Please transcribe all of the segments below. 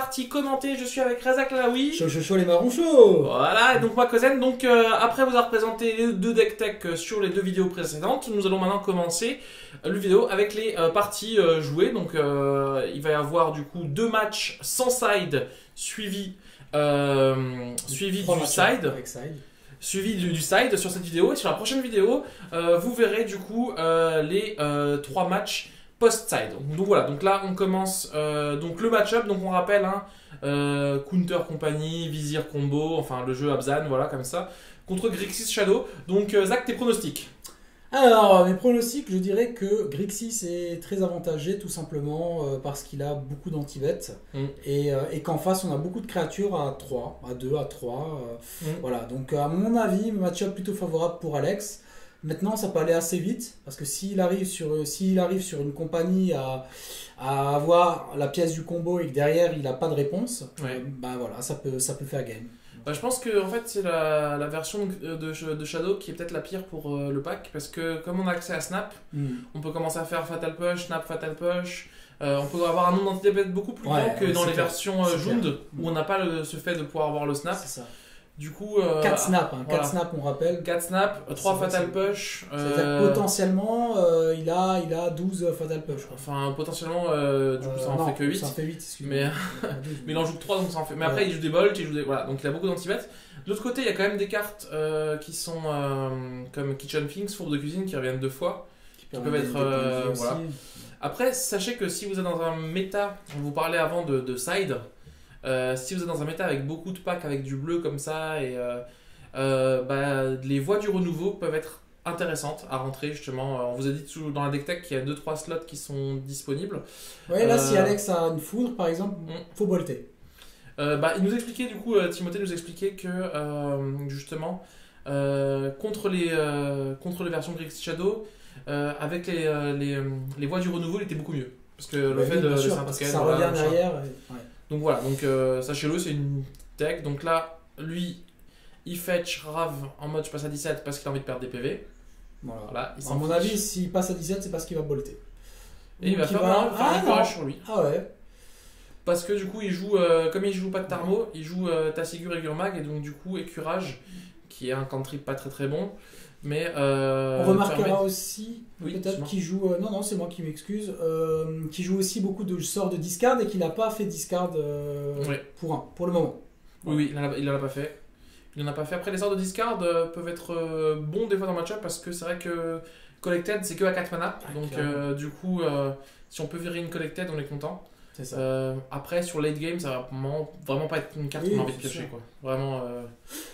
partie commentée. Je suis avec Razak Lalaoui. Chaud les marrons chauds. Voilà, et donc moi Kozen. Donc après vous avoir présenté les deux deck tech sur les deux vidéos précédentes, nous allons maintenant commencer le vidéo avec les parties jouées. Donc il va y avoir du coup 2 matchs sans side suivi du side. Suivi du side sur cette vidéo, et sur la prochaine vidéo vous verrez du coup les 3 matchs post-side. Donc voilà, donc là on commence donc le match-up, donc on rappelle Counter Company, Vizir Combo, enfin le jeu Abzan, voilà comme ça, contre Grixis Shadow. Donc Zach, tes pronostics? Alors, mes pronostics, je dirais que Grixis est très avantagé tout simplement parce qu'il a beaucoup d'anti-bêtes et qu'en face on a beaucoup de créatures à 3, à 2, à 3. Voilà, donc à mon avis, match-up plutôt favorable pour Alex. Maintenant, ça peut aller assez vite parce que s'il arrive sur une compagnie à avoir la pièce du combo et que derrière il n'a pas de réponse, bah voilà, ça peut faire game. Bah, je pense que en fait c'est la version de Shadow qui est peut-être la pire pour le pack, parce que comme on a accès à Snap, on peut commencer à faire Fatal Push, Snap, Fatal Push. On peut avoir un nombre d'anti-bêtes beaucoup plus grand que dans les versions Jund où on n'a pas ce fait de pouvoir avoir le Snap. C'est ça. Du coup, 4 snaps, voilà. 4 snaps on rappelle. 4 snaps, 3 Fatal Push. C'est-à-dire potentiellement il a 12 Fatal Push. Enfin, potentiellement, du coup, ça en fait que 8. Ça en fait 8, excuse-moi. Mais il en joue que 3, donc ça en fait. Mais après, il joue des bolts, voilà, donc il a beaucoup d'anti-bêtes. De l'autre côté, il y a quand même des cartes qui sont comme Kitchen Things, fourbe de cuisine, qui reviennent 2 fois. Qui peuvent être. Voilà. Après, sachez que si vous êtes dans un méta, on vous parlait avant de side. Si vous êtes dans un méta avec beaucoup de packs avec du bleu comme ça, et les voies du renouveau peuvent être intéressantes à rentrer justement. On vous a dit dans la deck tech qu'il y a 2-3 slots qui sont disponibles. Ouais, là si Alex a une foudre par exemple, faut bolter. Il nous expliquait du coup, Timothée nous expliquait que justement contre les versions Grixis Shadow, avec les voies du renouveau, il était beaucoup mieux. Parce que le fait de ça revient derrière. Donc voilà, donc sachez-le, c'est une deck. Donc là, lui, il fetch Rav en mode je passe à 17 parce qu'il a envie de perdre des PV. Voilà. À mon avis, s'il passe à 17, c'est parce qu'il va bolter. Et il va faire un courage sur lui. Ah ouais. Parce que du coup, il joue, comme il joue pas de Tarmo, il joue Tassigur et Gurmag, et donc du coup, Écurage, qui est un cantrip pas très très bon. Mais on remarquera aussi peut-être qu'il joue non c'est moi qui m'excuse, qui joue aussi beaucoup de sorts de discard et qu'il n'a pas fait discard pour le moment. Oui, il en a pas fait. Il en a pas fait. Après, les sorts de discard peuvent être bons des fois dans le match-up, parce que c'est vrai que Collected c'est que à 4 mana, donc du coup si on peut virer une Collected, on est content. C'est ça. Après sur late game, ça va vraiment pas être une carte qu'on a envie de piocher quoi. Vraiment.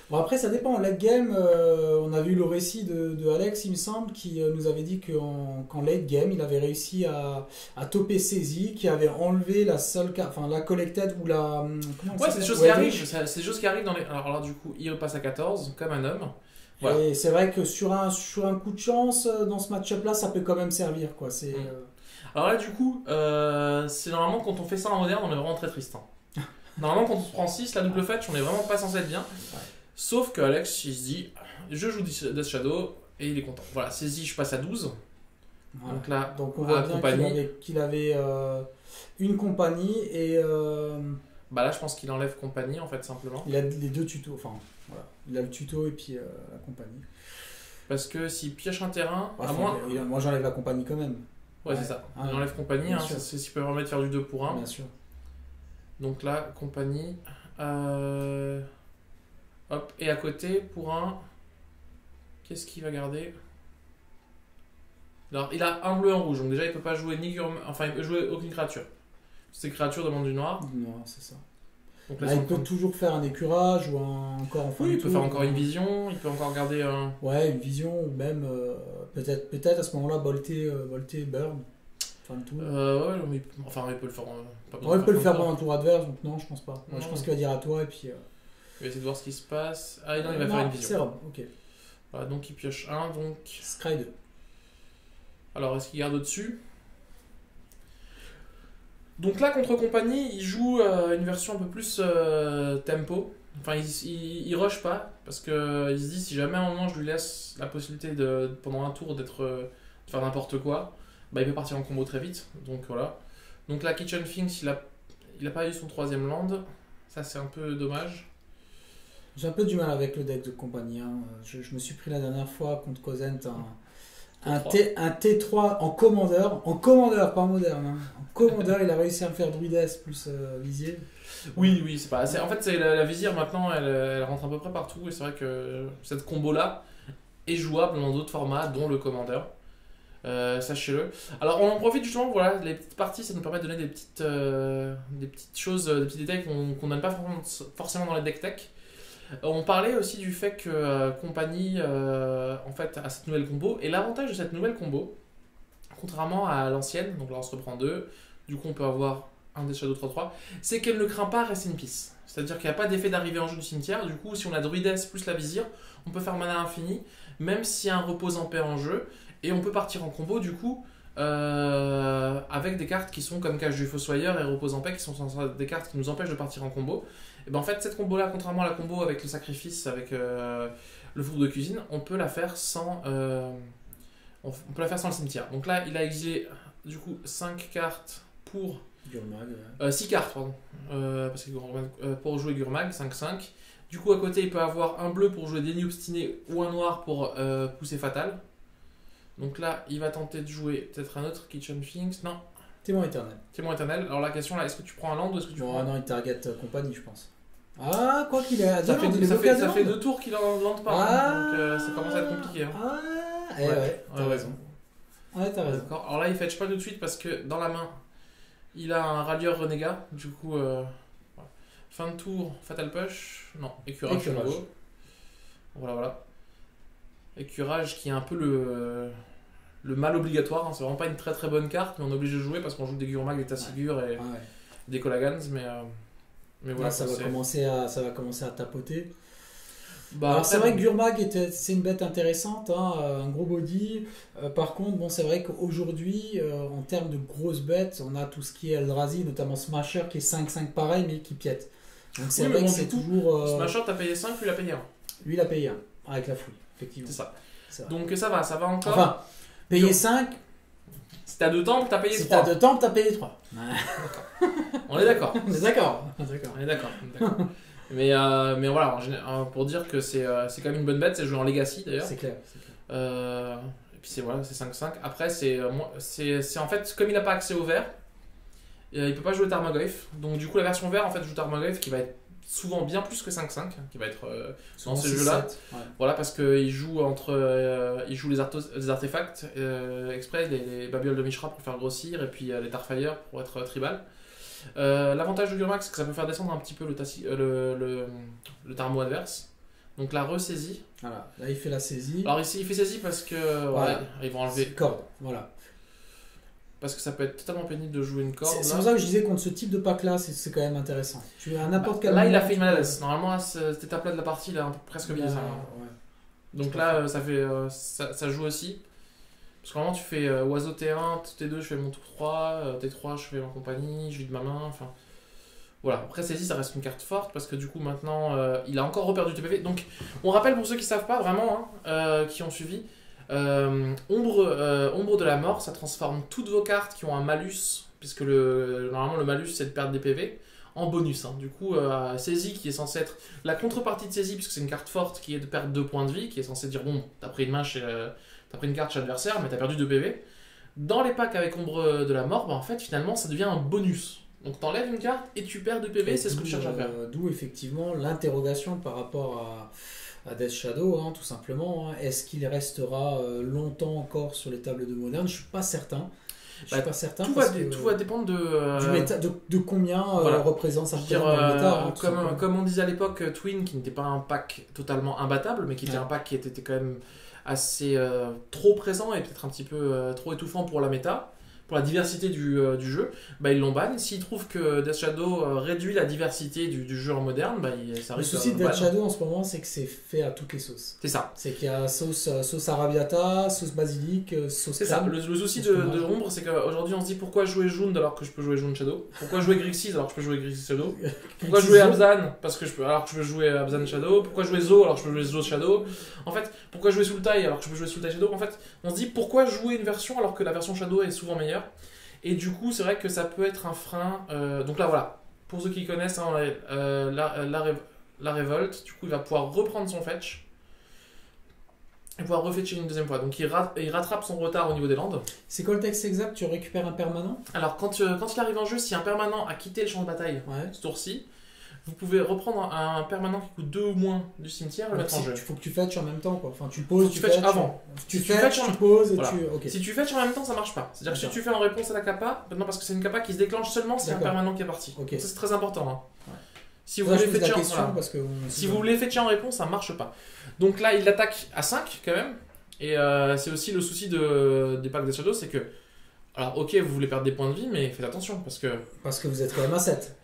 Bon après ça dépend. En late game, on a vu le récit de Alex, il me semble, qui nous avait dit qu'en late game, il avait réussi à topper Saisie, qui avait enlevé la seule carte, enfin la collected ou la. C'est des choses qui arrivent. C'est des choses qui arrivent dans les. Alors là du coup, il repasse à 14 comme un homme. Voilà. Et c'est vrai que sur un coup de chance, dans ce match-up là, ça peut quand même servir quoi. C'est. Alors là, du coup, c'est normalement quand on fait ça en moderne, on est vraiment très triste. Normalement, quand on se prend 6, la double fetch, on est vraiment pas censé être bien. Sauf que Alex, il se dit, je joue Death Shadow, et il est content. Voilà, saisie, je passe à 12. Voilà. Donc là, on voit bien qu'il avait une compagnie et. Là, je pense qu'il enlève compagnie en fait, simplement. Il a les 2 tutos, enfin, voilà. Il a le tuto et puis la compagnie. Parce que s'il pioche un terrain, moi j'enlève la compagnie quand même. Ouais, c'est ça. Il enlève compagnie, c'est s'il peut permettre de faire du 2 pour 1. Bien sûr. Donc là, compagnie. Hop, et à côté, pour 1. Qu'est-ce qu'il va garder? Alors, il a un bleu et un rouge, donc déjà il peut pas jouer il peut jouer aucune créature. Ces créatures demandent du noir. Du noir, c'est ça. Donc là, il peut toujours faire un écurage ou encore en fin de il peut faire encore une vision, il peut encore garder un. Ouais, une vision, ou même peut-être à ce moment-là bolter burn. Fin de tour. Mais il peut le faire. Il peut le faire pendant un tour adverse, donc non, je pense pas. Je pense qu'il va dire à toi et puis. Il va essayer de voir ce qui se passe. Ah non, il va faire une vision. C'est Rob, ok. Voilà, donc il pioche 1, donc. Scry 2. Alors, est-ce qu'il garde au-dessus? Donc là, contre compagnie, il joue une version un peu plus tempo. Enfin, il rush pas, parce qu'il se dit si jamais à un moment je lui laisse la possibilité pendant un tour de faire n'importe quoi, il peut partir en combo très vite. Donc voilà. Donc la Kitchen Things, il n'a pas eu son 3ème land. Ça, c'est un peu dommage. J'ai un peu du mal avec le deck de compagnie. Hein. Je me suis pris la dernière fois contre Cosent un T3 en commandeur, pas moderne. Hein. En commandeur, il a réussi à me faire druidesse plus visier. Oui, c'est pas. En fait, la vizir maintenant, elle rentre à peu près partout. Et c'est vrai que cette combo-là est jouable dans d'autres formats, dont le commandeur. Sachez-le. Alors, on en profite justement, voilà, les petites parties, ça nous permet de donner des petites choses, des petits détails qu'on donne pas forcément dans les deck tech. On parlait aussi du fait que Compagnie en fait, a cette nouvelle combo. Et l'avantage de cette nouvelle combo, contrairement à l'ancienne, donc là on se reprend 2, du coup on peut avoir un Death Shadow 3-3, c'est qu'elle ne craint pas Rest in Peace. C'est-à-dire qu'il n'y a pas d'effet d'arrivée en jeu du cimetière. Du coup, si on a Druidess plus la vizir, on peut faire mana infini, même s'il y a un repose en paix en jeu. Et on peut partir en combo du coup avec des cartes qui sont comme Cache du Fossoyeur et Repose en paix, qui sont des cartes qui nous empêchent de partir en combo. Et ben en fait, cette combo là, contrairement à la combo avec le sacrifice, avec le four de cuisine, on peut la faire sans on peut la faire sans le cimetière. Donc là, il a exilé du coup 5 cartes pour Gurmag, 6 cartes pardon, parce que pour jouer Gurmag 5-5. Du coup à côté il peut avoir un bleu pour jouer Déni Obstiné ou un noir pour pousser Fatal. Donc là, il va tenter de jouer peut-être un autre Kitchen Finks. Non. Témoin éternel. Témoin éternel. Alors la question là, est-ce que tu prends un land ou est-ce que tu prends... Non, il target compagnie, je pense. Ah, quoi qu'il ait. Ça fait 2 tours qu'il en lande pas. Donc ça commence à être compliqué. Hein. T'as raison. Ouais, t'as raison. D'accord. Alors là, il fetch pas tout de suite parce que dans la main, il a un Rallieur Renégat. Du coup, fin de tour, Fatal Push. Non, Écurage. Voilà. Écurage qui est un peu le mal obligatoire, hein. C'est vraiment pas une très très bonne carte, mais on est obligé de jouer parce qu'on joue des Gurmag, des Tassigur et des Kolagans, mais voilà. Là, ça va commencer à tapoter. Alors c'est vrai que Gurmag c'est une bête intéressante, hein, un gros body. Par contre, bon, c'est vrai qu'aujourd'hui, en termes de grosses bêtes, on a tout ce qui est Eldrazi, notamment Smasher qui est 5-5 pareil, mais qui piète. Donc c'est vrai que c'est toujours. Smasher, t'as payé 5, lui il a payé 1. Lui il a payé 1, avec la fouille. Effectivement. C'est ça. Donc ça va encore. Enfin, payer 5. Si t'as 2 temples, t'as payé 3. Si t'as 2 temples, t'as payé 3. On est d'accord. On est d'accord. Mais voilà, pour dire que c'est quand même une bonne bête, c'est joué en Legacy d'ailleurs. C'est clair. Et puis c'est 5-5. Après, c'est en fait, comme il n'a pas accès au vert, il peut pas jouer Tarmogoyf. Donc du coup, la version vert, en fait, joue Tarmogoyf qui va être souvent bien plus que 5-5, qui va être dans ces jeux-là. Voilà, parce qu'il joue il joue les artefacts exprès, les babioles de Mishra pour faire grossir, et puis les Tarfire pour être tribal. L'avantage de Gurmag, c'est que ça peut faire descendre un petit peu le Tarmo adverse. Donc la ressaisie. Voilà, là il fait la saisie. Alors ici, il fait saisie parce que voilà, ils vont enlever. Corde, voilà. Parce que ça peut être totalement pénible de jouer une corde. C'est pour ça que je disais contre ce type de pack là, c'est quand même intéressant. Tu as n'importe quel. Là, il a fait une maladresse. Normalement, à cette étape-là de la partie, il a presque vidé ça. Donc là, ça joue aussi. Parce que normalement, tu fais oiseau T1, T2, je fais mon tour 3, T3, je fais ma compagnie, je vide ma main. Enfin, voilà. Après, saisie, ça reste une carte forte parce que du coup, maintenant, il a encore reperdu du TPV. Donc, on rappelle pour ceux qui ne savent pas vraiment, qui ont suivi. Ombre de la mort, ça transforme toutes vos cartes qui ont un malus, puisque normalement le malus c'est de perdre des PV, en bonus. Hein. Du coup, saisie qui est censée être la contrepartie de saisie, puisque c'est une carte forte qui est de perdre 2 points de vie, qui est censée dire bon, t'as pris une carte chez l'adversaire, mais t'as perdu 2 PV. Dans les packs avec Ombre de la mort, en fait finalement ça devient un bonus. Donc t'enlèves une carte et tu perds 2 PV, c'est ce que tu cherches à faire. D'où effectivement l'interrogation par rapport à Death Shadow, hein, tout simplement. Hein. Est-ce qu'il restera longtemps encore sur les tables de Moderne? Je suis pas certain. Tout va dépendre de combien représente ça dans le méta. Comme on disait à l'époque, Twin, qui n'était pas un pack totalement imbattable, mais qui était un pack qui était quand même assez trop présent et peut-être un petit peu trop étouffant pour la méta. Pour la diversité du jeu, ils l'ont ban. S'ils trouvent que Death Shadow réduit la diversité du jeu en moderne, ça risque. Le souci de Death Shadow en ce moment, c'est que c'est fait à toutes les sauces. C'est ça. C'est qu'il y a sauce Arabiata, sauce basilic, sauce. C'est ça. Le souci de Ombre, c'est qu'aujourd'hui on se dit pourquoi jouer Jund alors que je peux jouer Jund Shadow. Pourquoi jouer Grixis alors que je peux jouer Grixis Shadow. Pourquoi jouer Abzan alors que je peux jouer Abzan Shadow. Pourquoi jouer Zo alors que je peux jouer Zo Shadow. En fait, pourquoi jouer Sultai alors que je peux jouer Sultai Shadow. En fait, on se dit pourquoi jouer une version alors que la version Shadow est souvent meilleure. Et du coup, c'est vrai que ça peut être un frein. Donc là, voilà. pour ceux qui connaissent, hein, la révolte, du coup il va pouvoir reprendre son fetch et pouvoir refetcher une deuxième fois. Donc il rattrape son retard au niveau des landes. C'est quoi le texte exact? Tu récupères un permanent? Alors quand il arrive en jeu, si un permanent a quitté le champ de bataille ce tour-ci, vous pouvez reprendre un permanent qui coûte 2 ou moins du cimetière et le mettre en jeu. Il faut que tu fetches en même temps, quoi. Enfin, tu poses, tu fetches avant. Tu fetches, tu poses et voilà. Okay. Si tu fetches en même temps, ça marche pas. C'est-à-dire que si tu fais en réponse à la capa, non, parce que c'est une capa qui se déclenche seulement si un permanent qui est parti. Okay. Ça c'est très important. Hein. Ouais. Si vous voulez fetcher en réponse, ça marche pas. Donc là, il l'attaque à 5 quand même. Et c'est aussi le souci des packs des Shadows, c'est que alors ok, vous voulez perdre des points de vie, mais faites attention parce que vous êtes quand même à 7.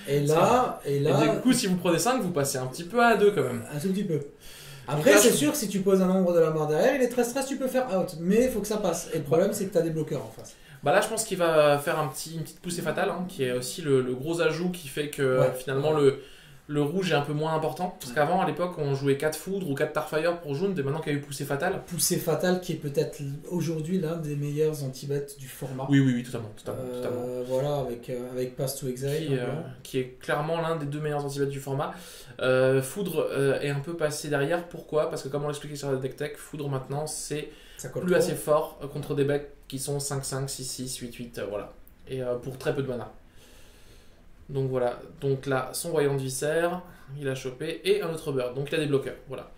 Et là... Et du coup, si vous prenez 5, vous passez un petit peu à 2 quand même. Un tout petit peu. Après, c'est sûr, si tu poses un nombre de la mort derrière, il est très stress, tu peux faire out. Mais il faut que ça passe. Et le problème, c'est que tu as des bloqueurs en face. Bah là, je pense qu'il va faire une petite poussée fatale, hein, qui est aussi le gros ajout qui fait que finalement le rouge est un peu moins important. Parce qu'avant, à l'époque, on jouait 4 foudres ou 4 Starfire pour jaune, et maintenant qu'il y a eu poussée fatale. Poussée fatale qui est peut-être aujourd'hui l'un des meilleurs anti-bêtes du format. Oui, totalement. Voilà, avec Pass to Exile. Qui est clairement l'un des 2 meilleurs anti-bêtes du format. Foudre est un peu passé derrière. Pourquoi? Parce que comme on l'expliquait sur la deck tech, Foudre maintenant c'est plus assez fort contre des decks qui sont 5-5, 6-6, 8-8, voilà. Et pour très peu de mana. Donc voilà, donc là, son Voyant de Viscère, il a chopé, et un autre Bird, donc il a des bloqueurs, voilà.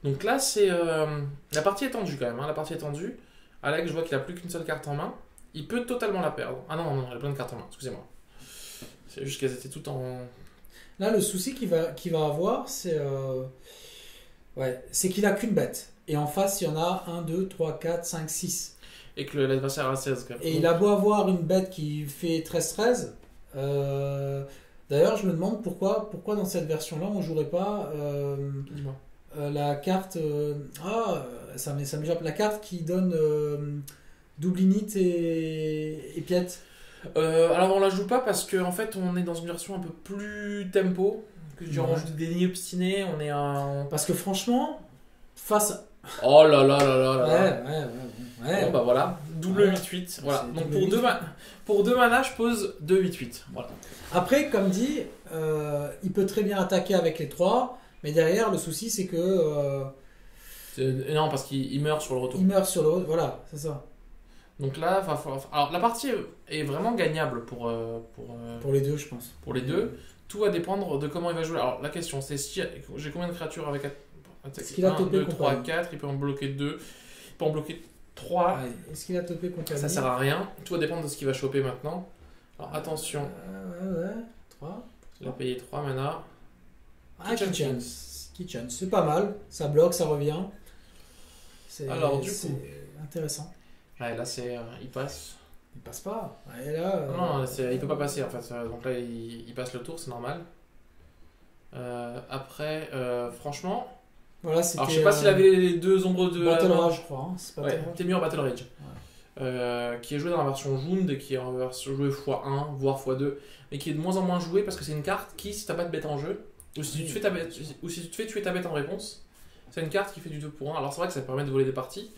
Donc là, c'est... la partie est tendue quand même, hein, la partie est tendue. Alex, je vois qu'il a plus qu'une seule carte en main. Il peut totalement la perdre. Ah non, il a plein de cartes en main, excusez-moi. C'est juste qu'elles étaient toutes en... Là, le souci qu'il va avoir, c'est qu'il a qu'une bête. Et en face, il y en a 1, 2, 3, 4, 5, 6. Et que l'adversaire a 16 quand même. Et il a beau avoir une bête qui fait 13-13... d'ailleurs, je me demande pourquoi dans cette version-là, on jouerait pas la carte. Ça m'échappe. La carte qui donne double init et piette. Alors, on la joue pas parce qu'en fait, on est dans une version un peu plus tempo. Que je on joue des lignes obstinées. On est Parce que franchement, face à... Oh là là là là là. Ouais. Bon bah voilà, double 8-8. Voilà. Donc pour 2 mana, je pose 2 8-8. Voilà. Après, comme dit, il peut très bien attaquer avec les 3, mais derrière, le souci c'est que... non, parce qu'il meurt sur le retour. Il meurt sur le retour, voilà, c'est ça. Donc là, alors la partie est vraiment gagnable pour les deux, je pense. Pour les deux, tout va dépendre de comment il va jouer. Alors la question, c'est si j'ai combien de créatures avec... Est-ce qu'il a 1, 2, 3, 4, il peut en bloquer 2, il peut en bloquer 3. Est-ce qu'il a topé contre Ça sert à rien, tout va dépendre de ce qu'il va choper maintenant. Alors attention. 3. Il a payé 3 mana. Kitchen, c'est pas mal, ça bloque, ça revient. Alors du coup, intéressant. Ouais, là il passe. Il passe pas. Ouais, là, non, il peut pas passer en fait. Donc là il passe le tour, c'est normal. Après, franchement. Voilà, alors je sais pas s'il avait les 2 ombres de Battle Rage, je crois. Temur Battle Rage. Qui est joué dans la version jaune et qui est en version jouée x1 voire x2, mais qui est de moins en moins joué parce que c'est une carte qui, si t'as pas de bête en jeu, ou si tu te fais tuer ta bête en réponse, c'est une carte qui fait du 2 pour 1. Alors c'est vrai que ça permet de voler des parties.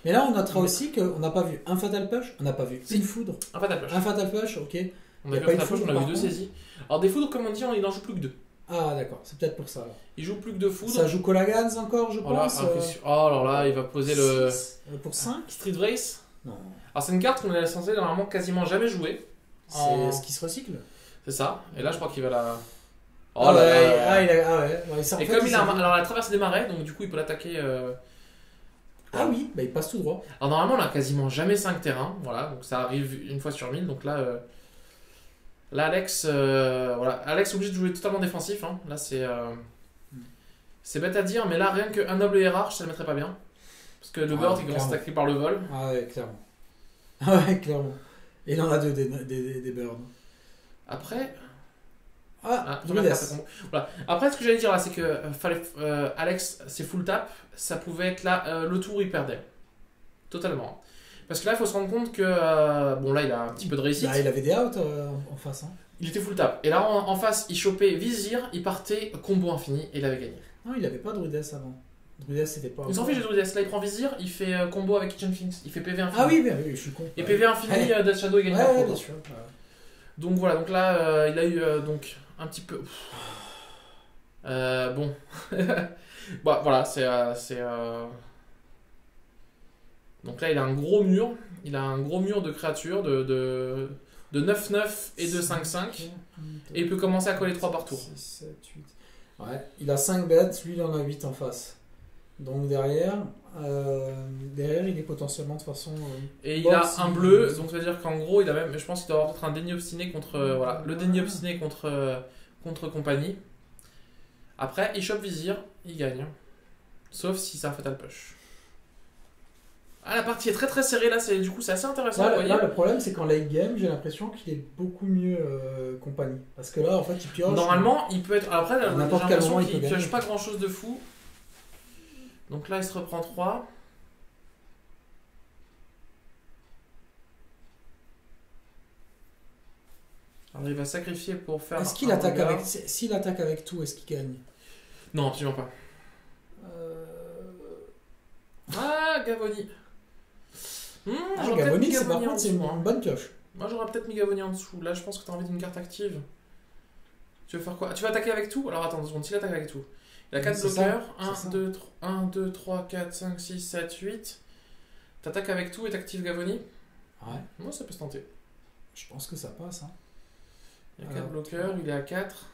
Mais là on notera aussi qu'on n'a pas vu un Fatal Push, on n'a pas vu une foudre. Un Fatal Push, ok. On a vu un Fatal Push, on a vu 2 saisies. Alors des foudres, comme on dit, il en joue plus que 2. Ah d'accord, c'est peut-être pour ça. Alors. Il joue plus que 2 foudres. Ça joue Kolagans encore, je pense. Alors là, il va poser le... Pour 5 Street Race. Non. Alors c'est une carte qu'on est censé normalement quasiment jamais jouer. C'est ce qui se recycle. C'est ça. Et là, je crois qu'il va la... Et comme il a la traversée des marais, donc du coup, il peut l'attaquer... Ah oui, il passe tout droit. Alors normalement, on a quasiment jamais 5 terrains. Voilà, donc ça arrive une fois sur 1000. Donc là... Là, Alex est obligé de jouer totalement défensif. Hein. Là, c'est bête à dire, mais là, rien qu'un noble hiérarche, ça le mettrait pas bien. Parce que le Bird, il commence à attaquer par le vol. Ah ouais, clairement. Ah ouais, clairement. Et il en a 2 des Birds. Après... Voilà. Après, ce que j'allais dire là, c'est que Alex, c'est full tap. Ça pouvait être là, le tour, il perdait. Totalement. Parce que là, il faut se rendre compte que... bon, là, il a un petit peu de réussite. Là, il avait des outs en face. Hein. Il était full tap. Et là, en face, il chopait Vizir, il partait combo infini et il avait gagné. Non, il avait pas Druides avant. Druides, c'était pas... Il s'en fiche de Druides. Là, il prend Vizir, il fait combo avec Kitchen Finks. Il fait PV infini. Ah oui, je suis con. Et PV infini, Death Shadow, il gagne bien sûr. Donc voilà, donc là, il a eu donc un petit peu... bon. Bon, voilà, donc là, il a un gros mur. Il a un gros mur de créatures de 9-9 et de 5-5. Et il peut commencer à coller 3 par tour. 6, 7, 8. Ouais, il a 5 bêtes, lui il en a 8 en face. Donc derrière, il est potentiellement de façon... et il a un bleu, donc ça veut dire qu'en gros, il a même, je pense qu'il doit avoir peut-être un déni obstiné contre... voilà, le déni obstiné contre compagnie. Après, il chope vizir, il gagne. Sauf si c'est un fatal push. Ah, la partie est très très serrée là, du coup c'est assez intéressant. Là, vous voyez. là, le problème c'est qu'en late game, j'ai l'impression qu'il est beaucoup mieux compagnie. Parce que là, en fait, il pioche. Normalement, il peut être. Après, j'ai n'importe quel moment, l'impression qu'il il peut pioche gagner. pas grand chose de fou. Donc là, il se reprend 3. Alors il va sacrifier pour faire. Est-ce qu'il attaque avec... S'il attaque avec tout, est-ce qu'il gagne? Non, absolument pas. Ah, Gavoni. Gavoni, c'est par contre, c'est une bonne pioche. Moi, j'aurais peut-être mis Gavoni en dessous. Là, je pense que tu as envie d'une carte active. Tu veux faire quoi? Tu vas attaquer avec tout? Alors attends 2 secondes, s'il attaque avec tout. Il a 4 bloqueurs. 1, 2, 3, 4, 5, 6, 7, 8. T'attaques avec tout et t'actives Gavoni? Ouais. Moi, ça peut se tenter. Je pense que ça passe. Hein. Il y a 4 bloqueurs, il est à 4.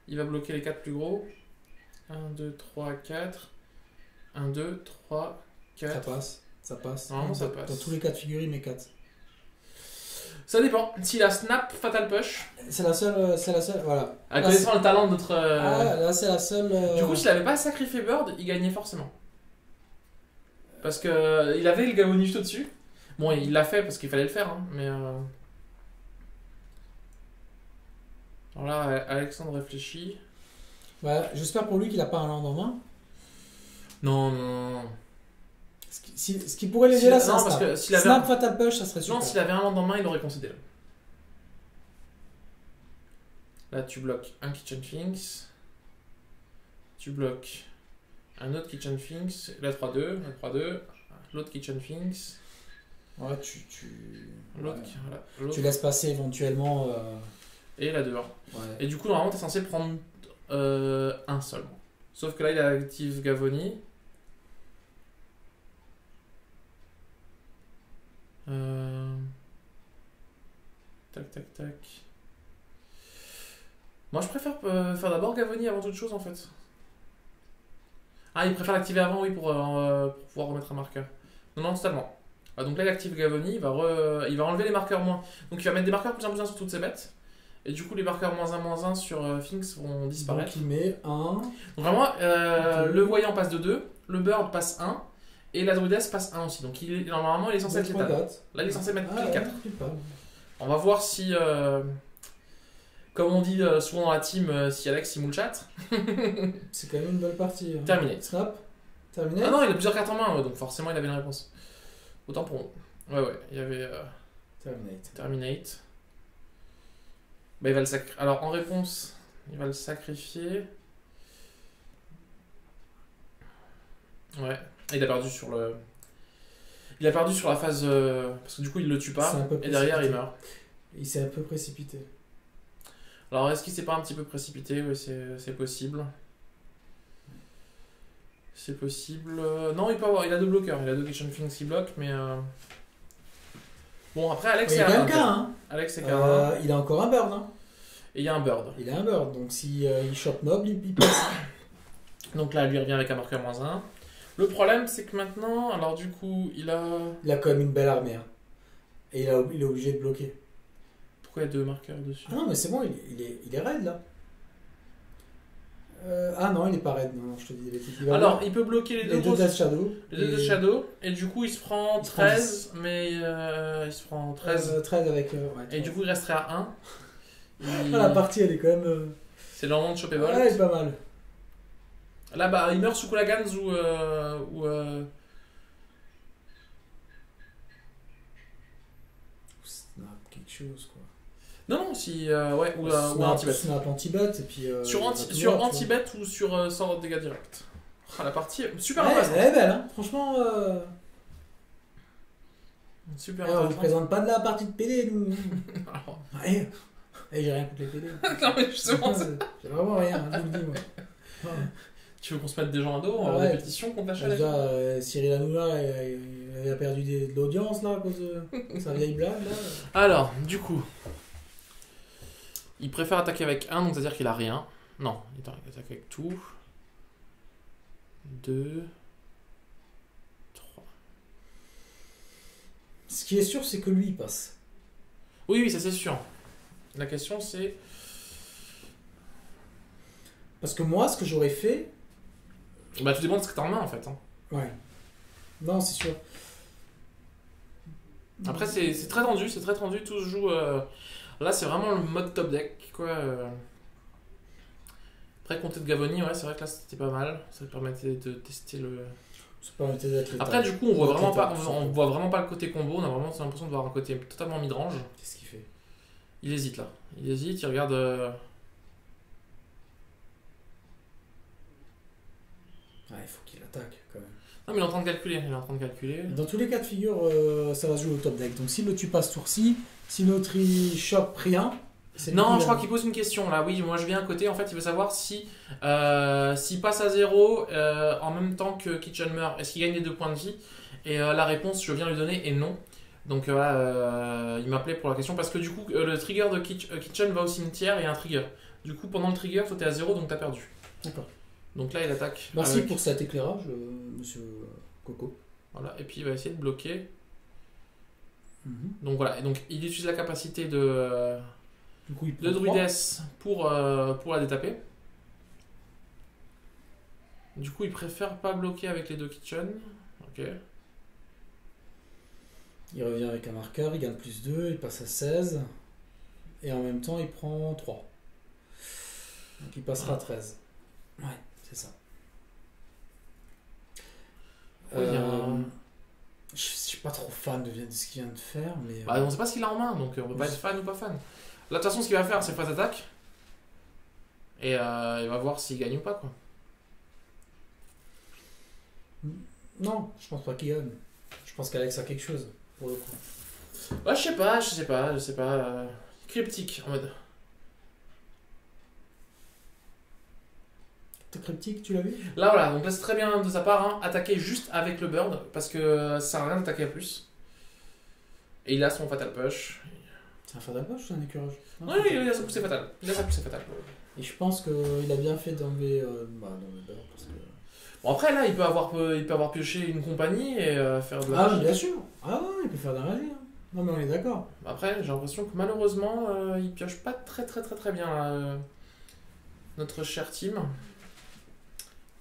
Il va bloquer les 4 plus gros. 1, 2, 3, 4. 1, 2, 3, 4. Ça passe. Ça passe. Normalement, ça passe. Dans tous les cas de figure, il met 4. Ça dépend. S'il a Snap, Fatal Push. C'est la seule. Voilà. À connaissant le talent de notre. Là, c'est la seule. Du coup, s'il avait pas sacrifié Bird, il gagnait forcément. Parce que il avait le Gavoni juste au-dessus. Bon, il l'a fait parce qu'il fallait le faire, hein, mais. Alors là, Alexandre réfléchit. Ouais, j'espère pour lui qu'il a pas un land en main. Non. Ce qui pourrait l'aider là, c'est un parce que s'il avait Snap Fatal Push, ça serait super. Non, s'il avait un land en main, il aurait concédé. Là, tu bloques un Kitchen Finks. Tu bloques un autre Kitchen Finks. La 3-2, la 3-2. L'autre Kitchen Finks. Ouais, L'autre, ouais. Voilà, tu laisses passer éventuellement. Et la 2. Ouais. Et du coup, normalement, t'es censé prendre un seulement. Sauf que là, il active Gavoni. Tac. Moi, je préfère faire d'abord Gavoni avant toute chose, en fait. Ah, il préfère l'activer avant, oui, pour pouvoir remettre un marqueur. Non, totalement. Ah, donc là, il active Gavoni, il va enlever les marqueurs moins. Donc il va mettre des marqueurs plus 1 sur toutes ses bêtes. Et du coup, les marqueurs -1/-1 sur Finks vont disparaître. Donc il met 1. Donc vraiment, le voyant passe de 2, le bird passe 1, et la druidesse passe 1 aussi. Donc normalement, il est censé être létal. Là, il est censé mettre pile 4. On va voir si, comme on dit souvent dans la team, si Alex il moule chat. C'est quand même une belle partie. Hein. Terminé. Snap. Terminé. Ah non, il a plusieurs cartes en main, ouais, donc forcément il avait une réponse. Autant pour nous. Ouais, il y avait Terminate. Bah, il va le Alors en réponse, il va le sacrifier. Ouais. Et il a perdu sur le. Il a perdu sur la phase. Parce que du coup il le tue pas. Et derrière il meurt. Il s'est un peu précipité. Alors est-ce qu'il s'est pas un petit peu précipité? Oui, c'est possible. C'est possible. Non, il peut avoir. Il a 2 bloqueurs. Il a 2 Kitchen Finks qui bloquent, mais. Bon, après, Alex, il a un cas, hein. Alex, c'est quand il a encore un bird, hein. Et il y a un bird. Il a un bird, donc si il chope noble, il passe. Donc là, lui revient avec un marqueur -1. Le problème, c'est que maintenant, alors du coup, il a quand même une belle armée, hein. Et il est obligé de bloquer. Pourquoi il y a 2 marqueurs dessus? Ah non, mais c'est bon, il est raid, là. Ah non, il est pas raid, non, je te dis des bêtises. Alors, il peut bloquer les 2 Death Shadow. Les 2 Death Shadow, et du coup, il se prend 13, mais il se prend 13. 13 avec. Ouais, 13. Et du coup, il resterait à 1. La partie, elle est quand même. C'est le moment de choper Bolt. Ouais, elle est pas mal. Là, bah, il meurt sous Kulagans ou. Snap, quelque chose, quoi. Non, si. Ouais, ou anti-bet. Snap anti-bet, et puis. Sur anti-bet ou sur sort de dégâts directs. Ah, la partie est super ouais, intéressante. Elle est belle, hein. Franchement. Super on ne intéressant. présente pas de la partie de PD, nous. Alors, Ouais. Et j'ai rien contre les PD. non, mais justement, J'ai vraiment rien, je vous le dis, moi. Ouais. tu veux qu'on se mette des gens à dos en Ouais. répétition contre la chaîne? Déjà, Cyril Hanouna, il a perdu de l'audience, là, à cause de sa vieille blague, là. Alors, du coup, il préfère attaquer avec 1, donc c'est-à-dire qu'il a rien. Non, il attaque avec tout. 2, 3. Ce qui est sûr, c'est que lui, il passe. Oui, oui, ça c'est sûr. La question c'est... Parce que moi, ce que j'aurais fait... Bah, tout dépend de ce que t'as en main en fait. Hein. Ouais. Non, c'est sûr. Après, c'est très tendu, tout se joue... Là, c'est vraiment le mode top deck, quoi. Après, compter de Gavoni, ouais, c'est vrai que là, c'était pas mal. Ça permettait de tester le... Ça permettait d'être létal. Après, du coup, on voit vraiment Létal, pas, on voit vraiment pas le côté combo. On a vraiment l'impression de voir un côté totalement midrange. Qu'est-ce qu'il fait? Il hésite, là. Il hésite, il regarde... Ouais, il faut qu'il attaque, quand même. Non, mais il est en train de calculer. Il est en train de calculer. Dans tous les cas de figure, ça va se jouer au top deck. Donc si le tue pas ce tour-ci, si l'autre il chope rien... Non, je crois qu'il pose une question là. Oui, moi je viens à côté. En fait, il veut savoir si s'il passe à 0 en même temps que Kitchen meurt, est-ce qu'il gagne les 2 points de vie? Et la réponse, je viens lui donner est non. Donc il m'appelait pour la question parce que du coup, le trigger de Kitchen va au cimetière et il y a un trigger. Du coup, pendant le trigger, toi t'es à 0 donc t'as perdu. D'accord. Donc là, il attaque. Merci avec... pour cet éclairage, monsieur Coco. Voilà, et puis il va essayer de bloquer. Mhm. Donc voilà, et donc il utilise la capacité de Du coup, il prend de 3. Druidess pour la détaper. Du coup, il préfère pas bloquer avec les 2 Kitchen. Ok. Il revient avec un marqueur, il gagne plus 2, il passe à 16. Et en même temps, il prend 3. Donc il passera à 13. Ouais, c'est ça. Ouais, il y a un- Je suis pas trop fan de ce qu'il vient de faire, mais... Bah, on sait pas ce qu'il a en main, donc on peut pas être fan ou pas fan. Là, de toute façon, ce qu'il va faire, c'est phase attaque. Et il va voir s'il gagne ou pas, quoi. Non, je pense pas qu'il gagne. Je pense qu'Alex a quelque chose, pour le coup. Ouais, je sais pas. Cryptique, en mode. T'es cryptique, tu l'as vu? Là, voilà, donc là, c'est très bien de sa part, hein, attaquer juste avec le bird, parce que ça sert à rien d'attaquer à plus. Et il a son fatal push. C'est un fatal push ou c'est un écurage? Ouais, il a sa poussée fatale. Et je pense qu'il a bien fait d'enlever d'enlever le bird, parce que... Bon, après, là, il peut avoir pioché une compagnie et faire de la Ah, magie. bien sûr. Ah ouais, il peut faire de la magie. Hein. Non, mais on est d'accord. Après, j'ai l'impression que malheureusement, il pioche pas très bien là, notre cher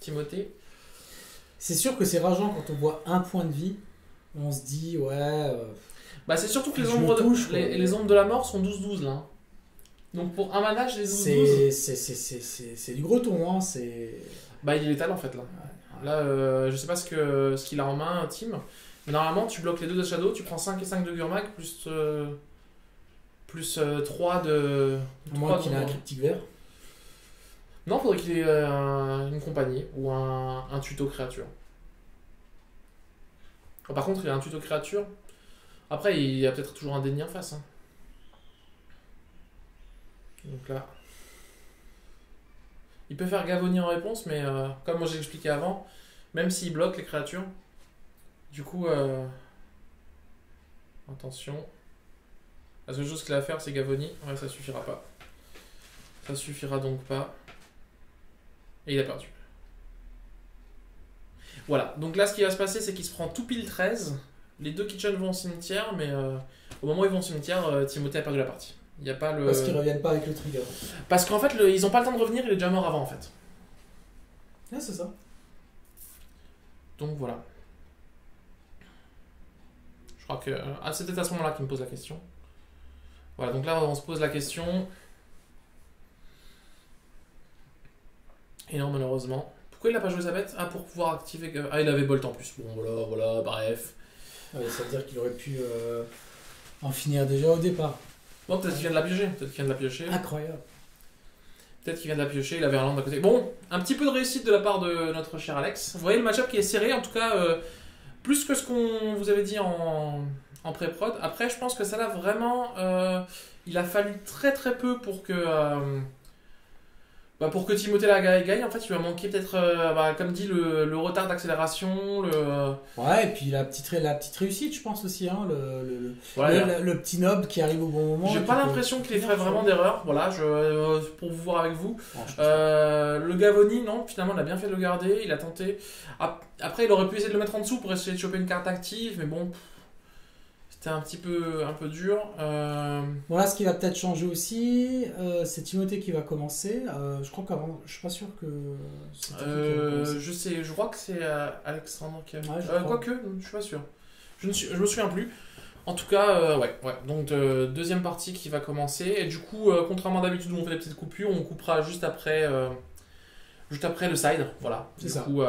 Timothée. C'est sûr que c'est rageant quand on voit un point de vie. On se dit, ouais... Bah, c'est surtout que les Je ombres, le touche, quoi. les ombres de la mort sont 12-12 là. hein. Donc pour un manage, les 12-12, c'est du gros tournoi. C'est... bah il est létal en fait là. Ouais. Là, je sais pas ce qu'il a en main, Tim. Mais normalement, tu bloques les 2 de Shadow, tu prends 5 et 5 de Gurmag, plus 3 de. À moins qu'il ait un cryptique vert. Non, faudrait qu'il ait une compagnie ou un tuto créature. Oh, par contre, il a un tuto créature. Après, il y a peut-être toujours un déni en face. Hein. Donc là. Il peut faire Gavoni en réponse, mais comme moi j'ai expliqué avant, même s'il bloque les créatures, du coup. Attention. La seule chose qu'il a à faire, c'est Gavoni. Ouais, ça suffira pas. Ça suffira donc pas. Et il a perdu. Voilà, donc là ce qui va se passer, c'est qu'il se prend tout pile 13. Les 2 Kitchen vont au cimetière, mais au moment où ils vont au cimetière, Timothée a perdu la partie. Il y a pas le... Parce qu'ils reviennent pas avec le trigger. Parce qu'en fait, ils ont pas le temps de revenir, il est déjà mort avant en fait. Ah, c'est ça. Donc voilà. Je crois que... c'est peut-être à ce moment-là qu'il me pose la question. Voilà, donc là on se pose la question. Et non, malheureusement. Pourquoi il a pas joué sa bête? Ah, pour pouvoir activer... Ah, il avait Bolt en plus. Bon, voilà, bref. Ouais, ça veut dire qu'il aurait pu en finir déjà au départ. Bon, peut-être qu'il vient de la piocher. Incroyable. Peut-être qu'il vient de la piocher, il avait un land à côté. Bon, un petit peu de réussite de la part de notre cher Alex. Vous voyez le match-up qui est serré, en tout cas, plus que ce qu'on vous avait dit en en pré-prod. Après, je pense que ça là vraiment, il a fallu très très peu pour que pour que Timothée Lagarde gagne. En fait, il lui a manqué peut-être, comme dit, le retard d'accélération. Ouais, et puis la petite réussite, je pense aussi. Hein, Voilà, le petit nob qui arrive au bon moment. j'ai pas l'impression qu'il ait fait vraiment d'erreur. Voilà, pour vous voir avec vous. Non, Le Gavoni, non, finalement, il a bien fait de le garder. Il a tenté. Après, il aurait pu essayer de le mettre en dessous pour essayer de choper une carte active, mais bon. C'était un peu dur. Voilà, ce qui va peut-être changer aussi, c'est Timothée qui va commencer. Je crois qu'avant, je suis pas sûr que. Je crois que c'est Alexandre qui a. Ouais, Quoique, je suis pas sûr. Je me souviens plus. En tout cas, ouais. Donc, deuxième partie qui va commencer. Et du coup, contrairement à d'habitude où on fait des petites coupures, on coupera juste après le side. Voilà. C'est ça. Du coup,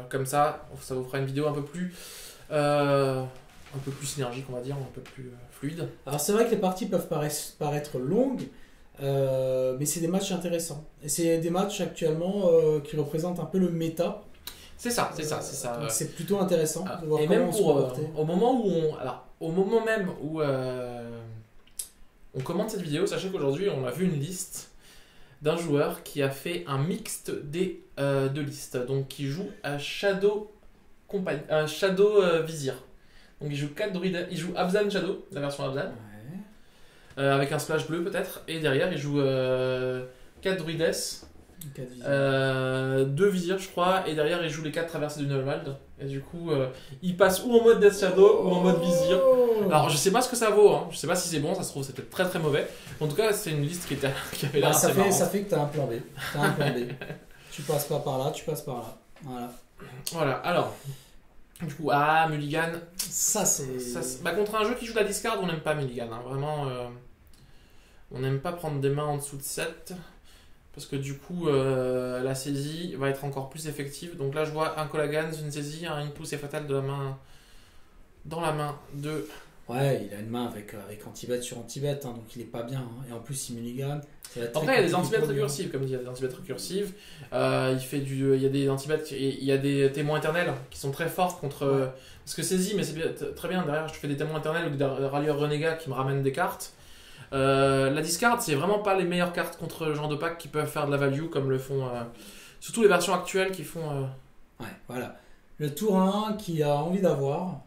comme ça vous fera une vidéo un peu plus synergique, on va dire, un peu plus fluide. Alors c'est vrai que les parties peuvent paraître longues, mais c'est des matchs intéressants. Et c'est des matchs actuellement qui représentent un peu le méta. C'est ça. Donc c'est plutôt intéressant de voir et comment même on se comporte. au moment même où on commente cette vidéo, sachez qu'aujourd'hui on a vu une liste d'un joueur qui a fait un mixte des deux listes, donc qui joue à Shadow Vizir. Donc il joue 4 druides, il joue Abzan Shadow, la version Abzan, avec un splash bleu peut-être, et derrière il joue 4 druides, 2 vizirs je crois, et derrière il joue les 4 traversées du Noldwald, et du coup il passe ou en mode Death Shadow ou en mode vizir. Alors je sais pas ce que ça vaut, hein. Je sais pas si c'est bon, ça se trouve c'est peut-être très très mauvais, en tout cas c'est une liste qui avait l'air assez marrante. Ça fait que t'as un plan B, tu passes pas par là, tu passes par là, voilà, alors... Du coup, Mulligan. Ça c'est. Contre un jeu qui joue la discard, on n'aime pas Mulligan. Hein. Vraiment, on n'aime pas prendre des mains en dessous de 7. Parce que du coup, la saisie va être encore plus effective. Donc là, je vois un Kolaghan, une saisie, un input et fatal dans la main de. Ouais, il a une main avec anti-bet sur anti-bet, hein, donc il est pas bien. Hein. Et en plus, il Mulligan. Après, il y a des anti-bêtes récursives, comme dit, il y a des anti-bêtes récursives. Il y a des anti-bêtes, il y a des témoins éternels qui sont très forts contre. Parce que saisie, mais c'est très bien. Derrière, je fais des témoins éternels ou des rallieurs renégats qui me ramènent des cartes. La discard, c'est vraiment pas les meilleures cartes contre le genre de pack qui peuvent faire de la value, comme le font. Surtout les versions actuelles qui font. Ouais, voilà. Le tour 1 qui a envie d'avoir,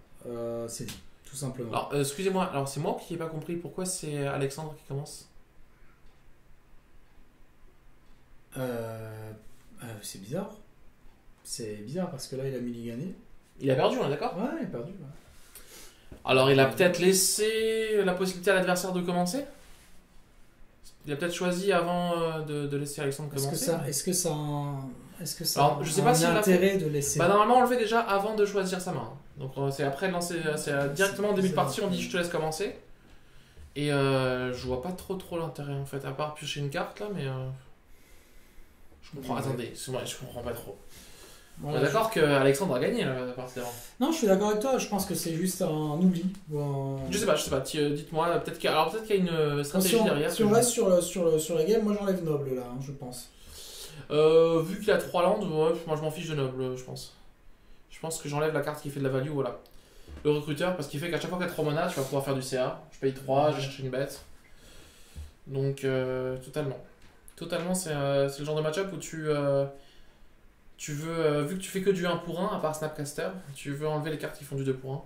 c'est dit, tout simplement. Alors, excusez-moi, alors c'est moi qui n'ai pas compris pourquoi c'est Alexandre qui commence. C'est bizarre. C'est bizarre parce que là il a mulligané. Il a perdu, on est d'accord ? Ouais, il a perdu. Ouais. Alors il a peut-être laissé la possibilité à l'adversaire de commencer ? Il a peut-être choisi avant de laisser Alexandre commencer. Est-ce que ça Alors, je sais pas a s'il un l'a intérêt fait. de laisser. Normalement on le fait déjà avant de choisir sa main. Donc c'est après de lancer, c'est directement au début de partie, on dit je te laisse commencer. Et je vois pas trop l'intérêt en fait, à part piocher une carte là, mais je comprends. Attendez, je comprends pas trop. On est d'accord que Alexandre a gagné la partie d'avant. Non, je suis d'accord avec toi. Je pense que c'est juste un oubli. Je sais pas. Dites-moi. Peut-être qu'il y a une stratégie derrière. Si on reste sur la game, moi j'enlève Noble là, je pense. Vu qu'il a 3 landes, moi je m'en fiche de Noble, je pense. Je pense que j'enlève la carte qui fait de la value, voilà. Le recruteur, parce qu'il fait qu'à chaque fois qu'il y a 3 mana, tu vas pouvoir faire du CA. Je paye 3, je cherche une bête. Donc, totalement. Totalement, c'est le genre de match-up où tu veux, vu que tu fais que du 1 pour 1, à part Snapcaster, tu veux enlever les cartes qui font du 2 pour 1.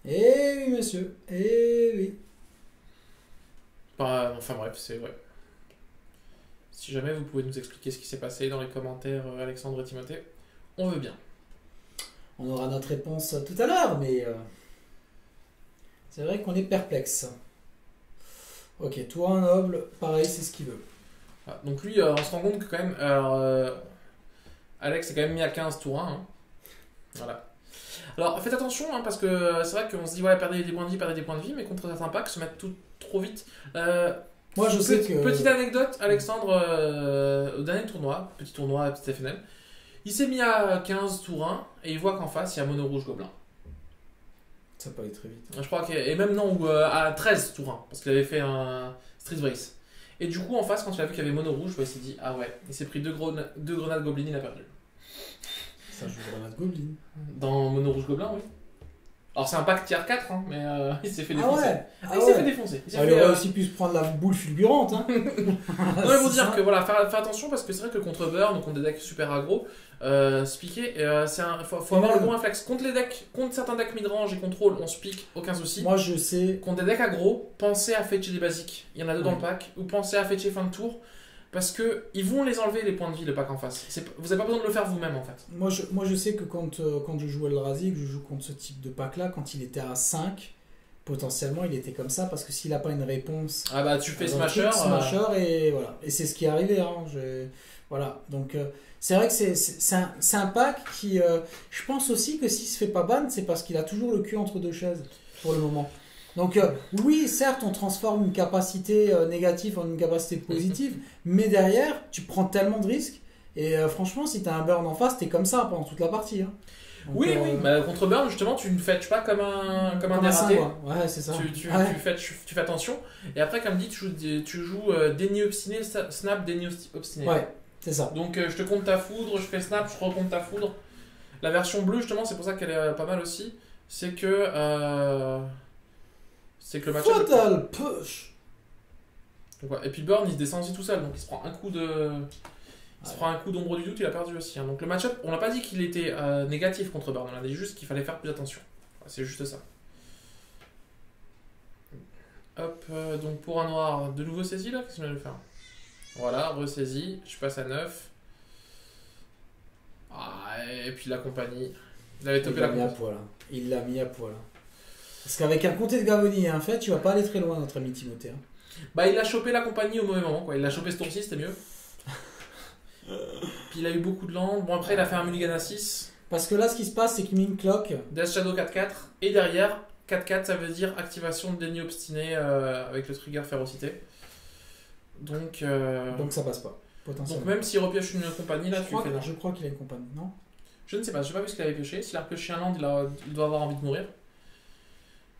Eh oui, monsieur. Eh oui. Enfin bref, c'est vrai. Si jamais vous pouvez nous expliquer ce qui s'est passé dans les commentaires, Alexandre et Timothée, on veut bien. On aura notre réponse tout à l'heure, mais c'est vrai qu'on est perplexe. Ok, toi un noble, pareil, c'est ce qu'il veut. Ah, donc lui, on se rend compte que quand même, Alex est quand même mis à 15 tours 1. Hein. Voilà. Alors faites attention, hein, parce que c'est vrai qu'on se dit, ouais, perdez des points de vie, mais contre certains packs, se mettre tout trop vite. Moi je sais que... Petite anecdote, Alexandre, au dernier tournoi, petit tournoi, petit FNL, il s'est mis à 15 tours 1, et il voit qu'en face, il y a mono rouge gobelin. Ça peut aller très vite. Je crois et même non, à 13 tours 1, parce qu'il avait fait un Street Brace. Et du coup, en face, quand il a vu qu'il y avait mono rouge, il s'est dit, ah ouais, il s'est pris deux grenades gobelines, il a perdu. Ça joue Grenade Goblin. Dans Mono Rouge Gobelin, oui. Alors c'est un pack tier 4, hein, mais il s'est fait Ah défoncer. ouais. Il s'est fait défoncer. Il aurait aussi pu se prendre la boule fulgurante. Hein. Non, mais vous dire que voilà, faire attention parce que c'est vrai que contre Burn, donc contre des decks super aggro, spiquer, faut avoir le bon réflexe. Contre certains decks midrange et contrôle, on spique, aucun souci. Moi je sais. Contre des decks aggro, pensez à fetcher des basiques. Il y en a deux dans le pack. Ou pensez à fetcher fin de tour. Parce que ils vont les enlever les points de vie, le pack en face. Vous n'avez pas besoin de le faire vous-même en fait. Moi je sais que quand je jouais le Razik, je joue contre ce type de pack là, quand il était à 5, potentiellement il était comme ça parce que s'il n'a pas une réponse. Ah bah tu fais Smasher. Et voilà. Et c'est ce qui est arrivé. Hein. Voilà. Donc c'est vrai que c'est un pack qui. Je pense aussi que s'il se fait pas ban, c'est parce qu'il a toujours le cul entre deux chaises pour le moment. Donc oui, certes, on transforme une capacité négative en une capacité positive, mais derrière, tu prends tellement de risques. Et franchement, si tu as un burn en face, t'es comme ça pendant toute la partie. Hein. Donc, oui. Bah, contre burn, justement, tu ne fetches pas comme un dératé. Ouais, c'est ça. Tu fais attention. Et après, comme dit, tu joues déni obstiné, snap, déni obstiné. Ouais, c'est ça. Donc je te compte ta foudre, je fais snap, je recompte ta foudre. La version bleue, justement, c'est pour ça qu'elle est pas mal aussi. C'est que le match. Fatal push. Donc, et puis Burn il se descend aussi tout seul, donc il se prend un coup d'ombre du doute, il a perdu aussi. Hein. Donc le match-up, on n'a pas dit qu'il était négatif contre Burn, on a dit juste qu'il fallait faire plus attention. C'est juste ça. Hop, donc pour un noir, de nouveau saisi là, qu'est-ce que je vais faire? Voilà, ressaisi, je passe à 9. Et puis la compagnie. Il avait topé la compagnie. Il l'a mis à poil. Parce qu'avec un comté de Gavoni et un fait, tu vas pas aller très loin, notre ami Timothée. Hein. Bah, il a chopé la compagnie au mauvais moment, quoi. Il l'a chopé ce tour-ci, c'était mieux. Puis il a eu beaucoup de landes. Bon, après, il a fait un mulligan à 6. Parce que là, ce qui se passe, c'est qu'il met une cloque. Death Shadow 4-4. Et derrière, 4-4, ça veut dire activation de déni obstiné avec le trigger férocité. Donc ça passe pas, potentiellement. Donc même s'il repioche une compagnie, là, je crois qu'il a une compagnie, non? Je ne sais pas, je n'ai pas vu ce qu'il avait pioché. S'il a repioché un land, il doit avoir envie de mourir.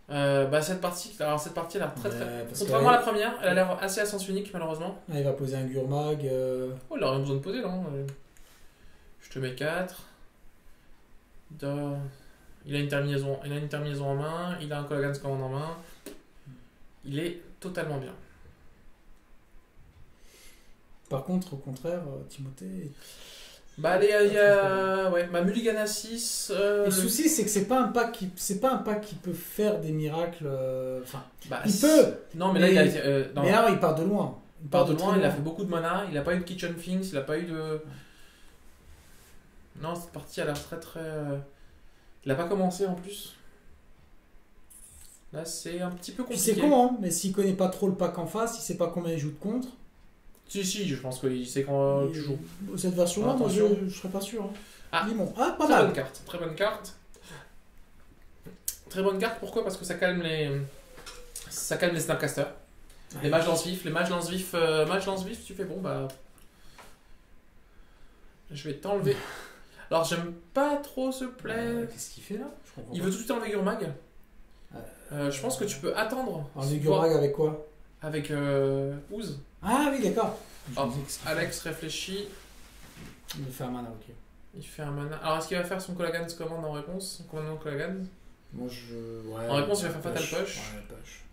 Cette partie elle a l'air très très. Contrairement à la première, elle a l'air assez à sens unique malheureusement. Il va poser un Gurmag. Oh, il a rien besoin de poser là. Je te mets 4. Il a une terminaison en main, il a un Kolaghan's Command en main. Il est totalement bien. Par contre, au contraire, Timothée. Bah il y a ma mulligan à 6. Le souci c'est que c'est pas un pack qui peut faire des miracles. Il peut. Non mais là il a été, mais là il part de loin. Il a fait beaucoup de mana, il a pas eu de Kitchen Things, il a pas eu de. Non, cette partie elle a l'air très très. Il a pas commencé en plus. Là c'est un petit peu compliqué. C'est con hein, mais s'il connaît pas trop le pack en face, il sait pas combien il joue de contre. Si, je pense qu'il sait quand tu joues. Cette version-là, moi je serais pas sûr. Hein. Limon. Pas mal. Très bonne carte. Très bonne carte, pourquoi? Parce que ça calme les Snapcasters. Les mages lance-vif. Tu fais bon, bah. Je vais t'enlever. Alors, j'aime pas trop ce play. Qu'est-ce qu'il fait là? Il veut tout de suite enlever Gurmag. Je pense que tu peux attendre. Enlever Gurmag avec quoi? Avec Ooze. Ah oui, d'accord. Alex réfléchit. Il fait un mana, ok. Il fait un mana. Alors, est-ce qu'il va faire son Kolaghan's Command en réponse? Son commandement Kolaghan? Moi, en réponse, il va faire Fatal Push. Ouais, push.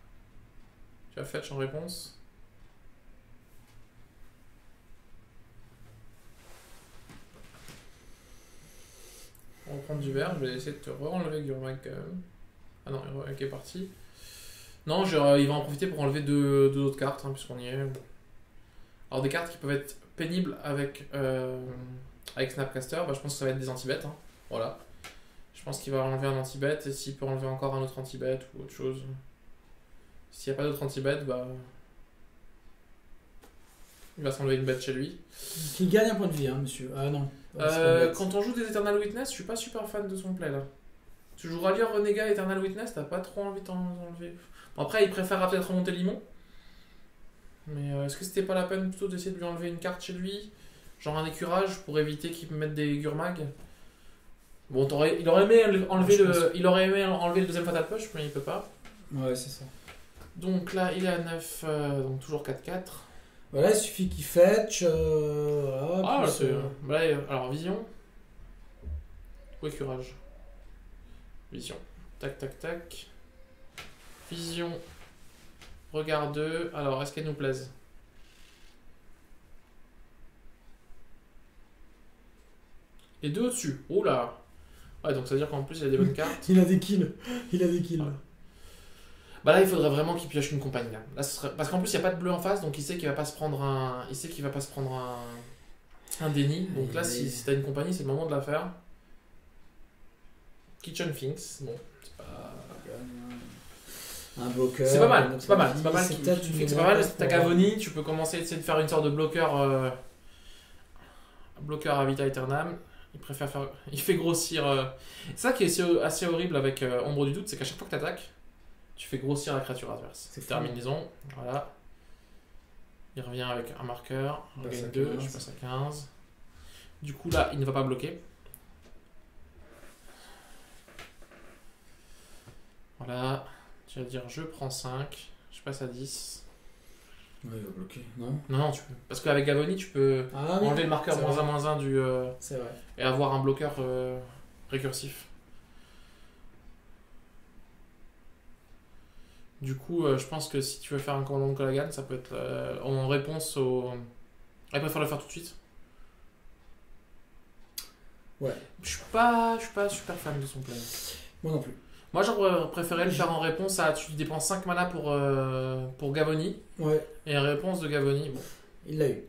Tu vas fetch en réponse. On va prendre du vert. Je vais essayer de te re-enlever Gurmag quand même. Ah non, ok, est parti. Non, il va en profiter pour enlever deux autres cartes, hein, puisqu'on y est. Alors des cartes qui peuvent être pénibles avec Snapcaster, bah, je pense que ça va être des anti-bêtes. Hein. Voilà. Je pense qu'il va enlever un anti-bête, et s'il peut enlever encore un autre anti-bête ou autre chose. S'il n'y a pas d'autre anti-bête, bah... il va s'enlever une bête chez lui. Qui gagne un point de vie, hein, monsieur. Ah non. Quand on joue des Eternal Witness, je suis pas super fan de son play là. Tu joues Rallier, Renégat, Eternal Witness, t'as pas trop envie d'enlever. Bon, après, il préférera peut-être remonter Limon. Mais est-ce que c'était pas la peine plutôt d'essayer de lui enlever une carte chez lui? Genre un écurage pour éviter qu'il me mette des Gurmag? Bon, il aurait aimé enlever le deuxième Fatal Push, mais il peut pas. Ouais, c'est ça. Donc là, il est à 9, donc toujours 4-4. Voilà, il suffit qu'il fetch. Voilà, alors, vision. Ou écurage. Vision. Tac, tac, tac. Vision. Regard 2. Alors, est-ce qu'elles nous plaisent? Les deux au-dessus. Oula. Ouais, donc ça veut dire qu'en plus, il y a des bonnes cartes. Il a des kills. Il a des kills. Ouais. Bah là, il faudrait vraiment qu'il pioche une compagnie. Là ce serait... Parce qu'en plus, il n'y a pas de bleu en face, donc il sait qu'il va pas se prendre un... Il sait qu'il va pas se prendre un déni. Donc là, si t'as une compagnie, c'est le moment de la faire. Kitchen Finks. Bon, c'est pas... Un bloqueur. C'est pas mal, c'est pas mal. C'est pas mal. C'est pas mal. T'as Gavoni, tu peux commencer à essayer de faire une sorte de bloqueur. Bloqueur à Vita Aeternam. Il préfère faire. Il fait grossir. C'est ça qui est assez horrible avec Ombre du Doute, c'est qu'à chaque fois que t'attaques, tu fais grossir la créature adverse. C'est terminaison. Voilà. Il revient avec un marqueur. On gagne 2, je passe à 15. Du coup, là, il ne va pas bloquer. Voilà. Tu vas dire je prends 5, je passe à 10. Ouais, il va bloquer, non? Non, tu peux. Parce qu'avec Gavoni, tu peux enlever le marqueur -1/-1 du. C'est vrai. Et avoir un bloqueur récursif. Du coup, je pense que si tu veux faire un commandant de Colagan, ça peut être en réponse au. Elle préfère le faire tout de suite. Ouais. Je suis pas super fan de son play. Moi non plus. Moi, j'aurais préféré le faire en réponse à. Tu dépenses 5 mana pour Gavoni. Ouais. Et en réponse de Gavoni, bon. Il l'a eu.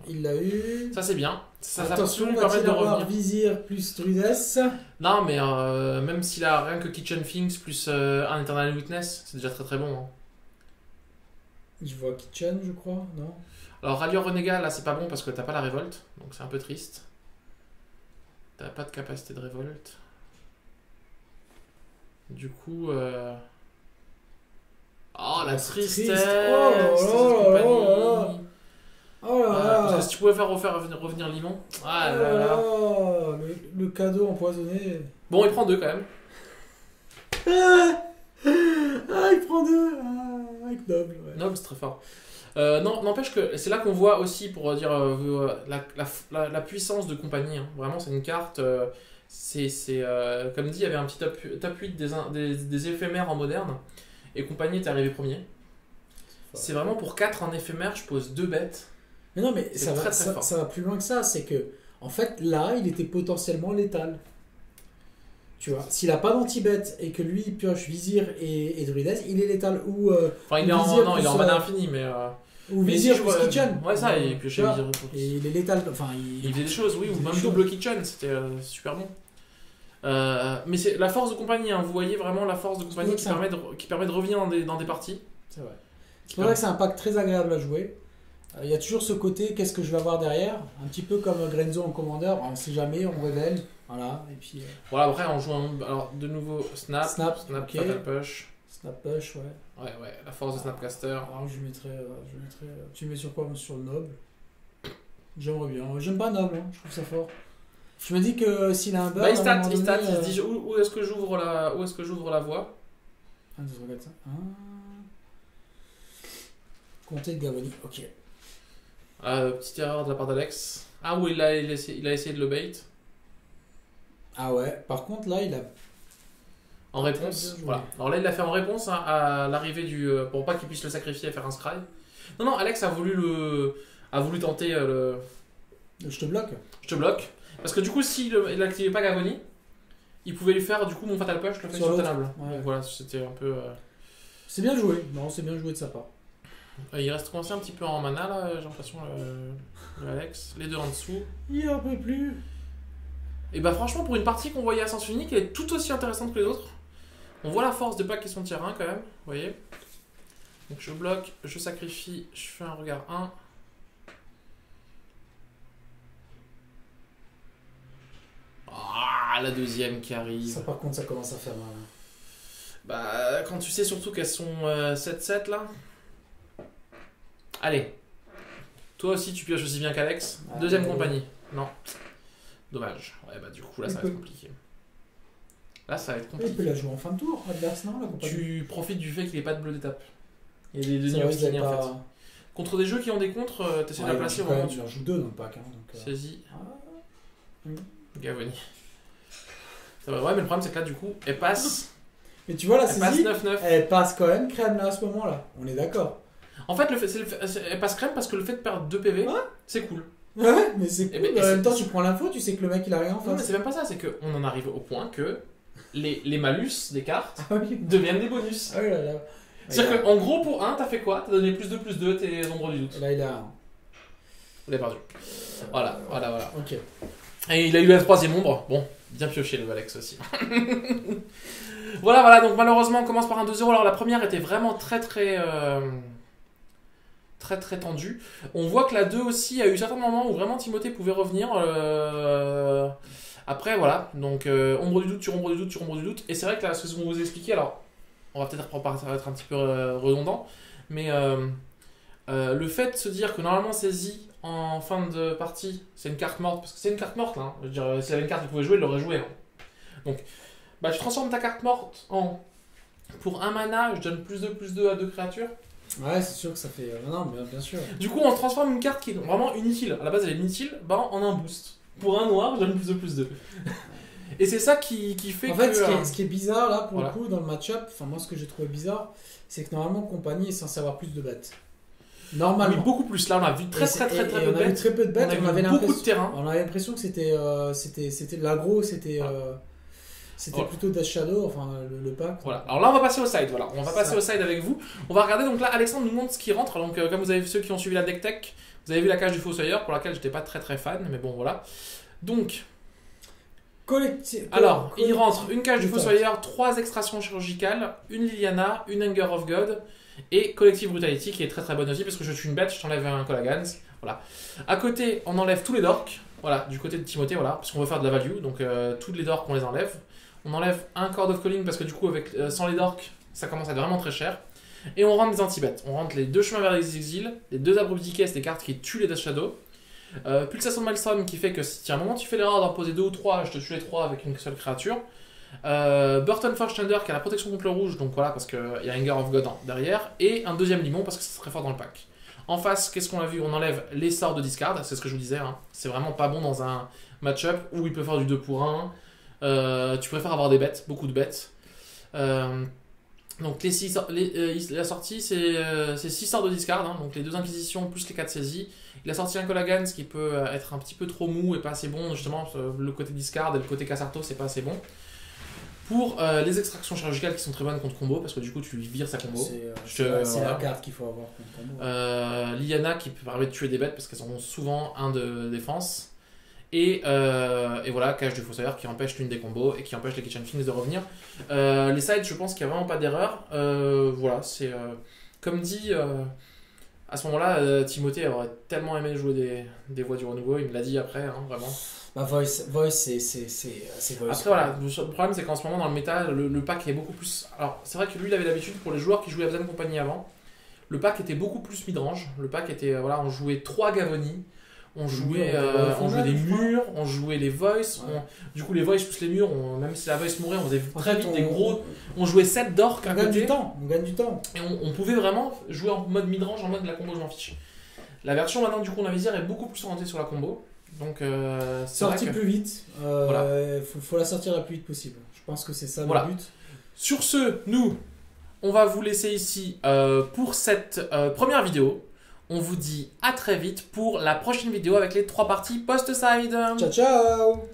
Il l'a eu. Ça, c'est bien. Attention, ça permet de revenir. Vizir plus Druides. Non, mais même s'il a rien que Kitchen Finks plus un Eternal Witness, c'est déjà très très bon. Hein. Je vois Kitchen, je crois, non? Alors, Rallieur Renégat, là, c'est pas bon parce que t'as pas la révolte. Donc, c'est un peu triste. T'as pas de capacité de révolte. Du coup... Oh, la tristesse! Oh là là. Si tu pouvais faire revenir Limon. Ah là là. Le cadeau empoisonné. Bon, il prend 2 quand même. Il prend 2. Avec Noble. Ouais. Noble, c'est très fort. Non, n'empêche que c'est là qu'on voit aussi, pour dire la puissance de compagnie. Hein. Vraiment, c'est une carte... comme dit, il y avait un petit top 8 des éphémères en moderne. Et compagnie est arrivé premier. C'est vraiment pour 4 en éphémère, je pose 2 bêtes. Mais non, mais ça va plus loin que ça. C'est que, en fait, là, il était potentiellement létal. Tu vois, s'il a pas d'anti-bête et que lui il pioche Vizir et Druides, il est létal. Ou, enfin, il est en mana infini, mais. Ou Vizir plus Kitchen. Ouais, ça, il piochait Vizir. Et il est létal. Enfin, il faisait des choses, oui, ou même double Kitchen, c'était super bon. Mais c'est la force de compagnie, hein. Vous voyez vraiment la force de compagnie qui permet de revenir dans des parties. C'est vrai. C'est vrai que c'est un pack très agréable à jouer. Il y a toujours ce côté, qu'est-ce que je vais avoir derrière? Un petit peu comme Grenzo en commandeur, on sait jamais, on révèle. Voilà, et puis. Voilà, après on joue alors de nouveau Snap, okay. Fatal Push. Snap Push, ouais. Ouais, la force de Snapcaster. Alors je mettrais. Tu mets sur quoi? Sur le Noble. J'aimerais bien. J'aime pas Noble, hein. Je trouve ça fort. Je me dis que s'il a un bug. Bah, il stat, il se dit où est-ce que j'ouvre la voie? 1, 2, 3, 4, 5. Compter de Gavoni, ok. Petite erreur de la part d'Alex. Ah oui, il a essayé de le bait. Ah ouais, par contre là il a... En réponse, voilà. Alors là il l'a fait en réponse hein, à l'arrivée du... pour pas qu'il puisse le sacrifier et faire un scry. Non, Alex a voulu tenter le... Je te bloque. Je te bloque. Parce que du coup s'il n'activait pas Gavoni, il pouvait lui faire du coup mon Fatal Push, je le fais sur table. Ouais. Donc voilà, c'était un peu... C'est bien joué, non, c'est bien joué de sa part. Il reste coincé un petit peu en mana là, j'ai l'impression, le Alex. Les deux en dessous. Il en peut plus. Et bah franchement, pour une partie qu'on voyait à sens unique, elle est tout aussi intéressante que les autres. On voit la force des packs qui sont tier 1 quand même, vous voyez. Donc je bloque, je sacrifie, je fais un regard 1. Ah, la deuxième qui arrive. Ça par contre, ça commence à faire mal. Bah, quand tu sais surtout qu'elles sont 7-7 là. Allez. Toi aussi, tu pioches aussi bien qu'Alex. Deuxième compagnie. Non. Dommage. Ouais, bah du coup, là, ça va être compliqué. Là, ça va être compliqué. Il peut la jouer en fin de tour, adverse, non, la compagnie. Tu profites du fait qu'il n'y ait pas de bleu d'étape. Il y a des deux niveaux obstinés, en fait. Contre des jeux qui ont des contres, tu essaies de la placer au moment où tu en joues 2 dans le pack. Hein, donc, Saisis. Gavoni. Ouais, mais le problème, c'est que là, du coup, elle passe. Mais tu vois, la Elle passe saisie, 9-9. elle passe quand même crème là à ce moment-là. On est d'accord. En fait, elle passe crème parce que le fait de perdre 2 PV, Ouais. c'est cool. Ouais, mais c'est cool. ben, En même temps, tu prends l'info, tu sais que le mec il a rien en Non, mais face. c'est même pas ça, c'est qu'on en arrive au point que les malus des cartes Ah oui. deviennent des bonus. Ah oui, là, là. C'est-à-dire qu'en gros, pour 1, t'as fait quoi? T'as donné plus 2, tes ombres du doute. Là, il a. Vous l'avez perdu. Voilà. Ok. Et il a eu la 3ème ombre. Bon, bien pioché le Alex aussi. Voilà, donc malheureusement, on commence par un 2-0. Alors la première était vraiment très tendue. On voit que la 2 aussi a eu certains moments où vraiment Timothée pouvait revenir. Après, voilà. Donc, ombre du doute sur ombre du doute sur ombre du doute. Et c'est vrai que là, ce qu'on vous a expliqué, alors, on va peut-être ça va être un petit peu redondant, mais le fait de se dire que normalement saisie en fin de partie, c'est une carte morte, parce que c'est une carte morte là. Hein. Je veux dire, s'il avait une carte qu'il pouvait jouer, il l'aurait joué. Hein. Donc, bah, tu transformes ta carte morte en. Pour un mana, je donne plus 2 à 2 créatures. Ouais, c'est sûr que ça fait. Non, bien sûr. Du coup, on transforme une carte qui est vraiment inutile. À la base, elle est inutile, bah, en un boost. Pour un noir, je donne plus 2. Et c'est ça qui fait En fait, que. ce qui est bizarre là pour voilà. le coup dans le match-up, enfin moi ce que j'ai trouvé bizarre, c'est que normalement compagnie est censé avoir plus de bêtes. Normalement. Oui, beaucoup plus. Là, on a vu très peu de on a eu bêtes. très peu de bêtes. On a vu beaucoup de terrain. On avait l'impression que c'était l'agro, c'était Voilà. plutôt Death Shadow, enfin le pack. Voilà. Alors là, on va passer au side. Voilà. On va passer au side avec vous. On va regarder. Donc là, Alexandre nous montre ce qui rentre. Donc, comme vous avez vu, ceux qui ont suivi la deck tech, vous avez vu la cage du Fossoyeur, pour laquelle j'étais pas très fan, mais bon, voilà. Donc, alors, il rentre une cage du Fossoyeur, 3 extractions chirurgicales, une Liliana, une Anger of God et Collective Brutality qui est très bonne aussi parce que je suis une bête, je t'enlève un Colagans. Voilà. À côté, on enlève tous les dorks. Voilà, du côté de Timothée, voilà, parce qu'on veut faire de la value. Donc, tous les dorks, on les enlève. On enlève un Cord of Calling parce que du coup, sans les dorks, ça commence à être vraiment très cher. Et on rentre des anti-bêtes. On rentre les 2 chemins vers les exils, les 2 Abrupt Decay, c'est des cartes qui tuent les Death Shadow. Pulsation de Maelstrom qui fait que si à un moment tu fais l'erreur d'en poser 2 ou 3, je te tue les 3 avec une seule créature. Burton Forge Thunder qui a la protection contre le rouge, donc voilà, parce qu'il y a Anger of God derrière. Et un deuxième limon parce que c'est très fort dans le pack. En face, qu'est-ce qu'on a vu? On enlève les sorts de discard, c'est ce que je vous disais. Hein. C'est vraiment pas bon dans un match-up où il peut faire du 2 pour 1. Tu préfères avoir des bêtes, beaucoup de bêtes. Donc la sortie c'est 6 sorts de discard, hein, donc les 2 inquisitions plus les 4 saisies. Il a sorti un Colagans qui peut être un petit peu trop mou et pas assez bon, justement le côté discard et le côté Casarto c'est pas assez bon. Pour les extractions chirurgicales qui sont très bonnes contre combo, parce que du coup tu lui vires sa combo. C'est la carte qu'il faut avoir contre combo. Liliana qui permet de tuer des bêtes parce qu'elles ont souvent un de défense. Et voilà, Cage du Fossoyeur qui empêche l'une des combos et qui empêche les Kitchen Finks de revenir. Les sides, je pense qu'il n'y a vraiment pas d'erreur. Voilà, c'est comme dit, à ce moment-là, Timothée aurait tellement aimé jouer des voix du renouveau, il me l'a dit après, hein, vraiment. Bah, Voice, c'est Voice. Après, voilà, le problème c'est qu'en ce moment, dans le méta, le pack est beaucoup plus. Alors, c'est vrai que lui, il avait l'habitude pour les joueurs qui jouaient Abzan Company avant. Le pack était beaucoup plus midrange. Le pack était, voilà, on jouait 3 Gavoni. On jouait des murs, on jouait les voice. Ouais. Du coup, les voice plus les murs, même si la voice mourait, on faisait très vite des gros. On jouait 7 dorks à côté. On gagne du temps. Et on pouvait vraiment jouer en mode midrange, en mode la combo, je m'en fiche. La version maintenant, du coup, on a visir est beaucoup plus orientée sur la combo. Donc, c'est sortie vrai que... plus vite. Voilà. Faut la sortir le plus vite possible. Je pense que c'est ça voilà. le but. Sur ce, nous, on va vous laisser ici pour cette première vidéo. On vous dit à très vite pour la prochaine vidéo avec les 3 parties post-side. Ciao, ciao!